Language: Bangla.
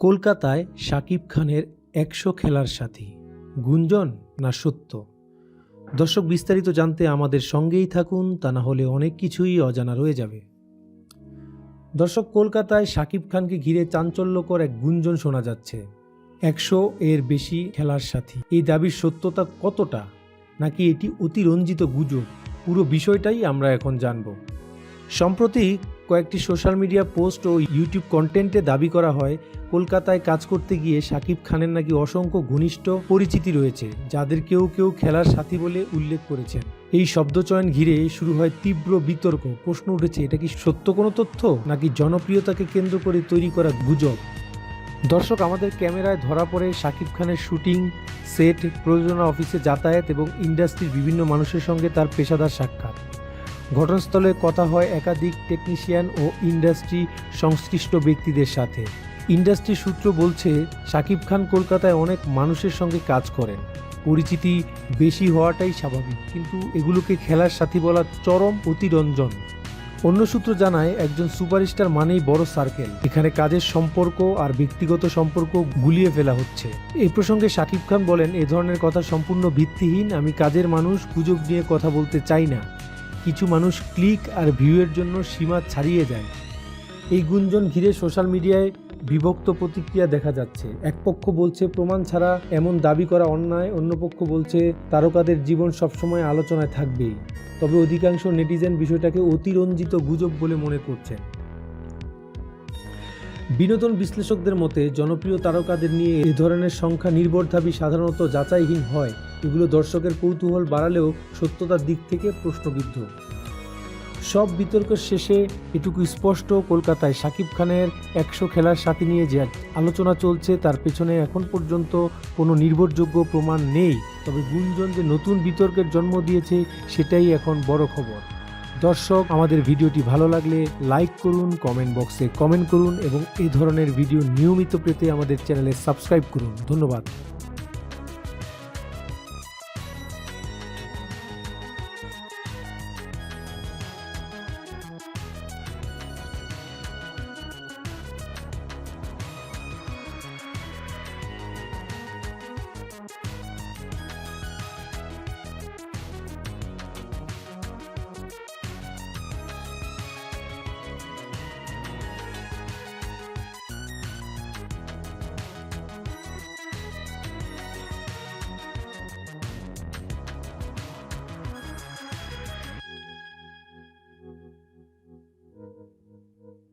কলকাতায় শাকিব খানের ১০০ খেলার সাথী, গুঞ্জন না সত্য? দর্শক, বিস্তারিত জানতে আমাদের সঙ্গেই থাকুন, তা না হলে অনেক কিছুই অজানা রয়ে যাবে। দর্শক, কলকাতায় শাকিব খানকে ঘিরে চাঞ্চল্যকর এক গুঞ্জন শোনা যাচ্ছে, ১০০ এর বেশি খেলার সাথী। এই দাবির সত্যতা কতটা, নাকি এটি অতিরঞ্জিত গুজব, পুরো বিষয়টাই আমরা এখন জানব। সম্প্রতি কয়েকটি সোশ্যাল মিডিয়া পোস্ট ও ইউটিউব কন্টেন্টে দাবি করা হয়, কলকাতায় কাজ করতে গিয়ে শাকিব খানের নাকি অসংখ্য ঘনিষ্ঠ পরিচিতি রয়েছে, যাদের কেউ কেউ খেলার সাথী বলে উল্লেখ করেছেন। এই শব্দচয়ন ঘিরে শুরু হয় তীব্র বিতর্ক। প্রশ্ন উঠেছে, এটা কি সত্য কোনো তথ্য, নাকি জনপ্রিয়তাকে কেন্দ্র করে তৈরি করা গুজব? দর্শক, আমাদের ক্যামেরায় ধরা পড়ে শাকিব খানের শুটিং সেট, প্রযোজনা অফিসে যাতায়াত এবং ইন্ডাস্ট্রির বিভিন্ন মানুষের সঙ্গে তার পেশাদার সাক্ষাৎ। ঘটনাস্থলে কথা হয় একাধিক টেকনিশিয়ান ও ইন্ডাস্ট্রি সংশ্লিষ্ট ব্যক্তিদের সাথে। ইন্ডাস্ট্রি সূত্র বলছে, শাকিব খান কলকাতায় অনেক মানুষের সঙ্গে কাজ করেন, পরিচিতি বেশি হওয়াটাই স্বাভাবিক, কিন্তু এগুলোকে খেলার সাথী বলা চরম অতিরঞ্জন। অন্য সূত্র জানায়, একজন সুপারস্টার মানেই বড় সার্কেল, এখানে কাজের সম্পর্ক আর ব্যক্তিগত সম্পর্ক গুলিয়ে ফেলা হচ্ছে। এই প্রসঙ্গে শাকিব খান বলেন, এ ধরনের কথা সম্পূর্ণ ভিত্তিহীন। আমি কাজের মানুষ, গুজব নিয়ে কথা বলতে চাই না। কিছু মানুষ ক্লিক আর ভিউয়ের জন্য সীমা ছাড়িয়ে যায়। এই গুঞ্জন ঘিরে সোশ্যাল মিডিয়ায় বিভক্ত প্রতিক্রিয়া দেখা যাচ্ছে। এক পক্ষ বলছে প্রমাণ ছাড়া এমন দাবি করা অন্যায়, অন্য পক্ষ বলছে তারকাদের জীবন সবসময় আলোচনায় থাকবেই। তবে অধিকাংশ নেটিজেন বিষয়টাকে অতিরঞ্জিত গুজব বলে মনে করছেন। বিনোদন বিশ্লেষকদের মতে, জনপ্রিয় তারকাদের নিয়ে এ ধরনের সংখ্যা নির্ভর দাবি সাধারণত যাচাইহীন হয়। এগুলো দর্শকের কৌতূহল বাড়ালেও সত্যতার দিক থেকে প্রশ্নবিদ্ধ। সব বিতর্কের শেষে এটুকু স্পষ্ট, কলকাতায় শাকিব খানের ১০০ খেলার সাথী নিয়ে যে আলোচনা চলছে, তার পেছনে এখন পর্যন্ত কোনো নির্ভরযোগ্য প্রমাণ নেই। তবে গুঞ্জন যে নতুন বিতর্কের জন্ম দিয়েছে, সেটাই এখন বড় খবর। দর্শক, আমাদের ভিডিওটি ভালো লাগলে লাইক করুন, কমেন্ট বক্সে কমেন্ট করুন এবং এই ধরনের ভিডিও নিয়মিত পেতে আমাদের চ্যানেলে সাবস্ক্রাইব করুন। ধন্যবাদ।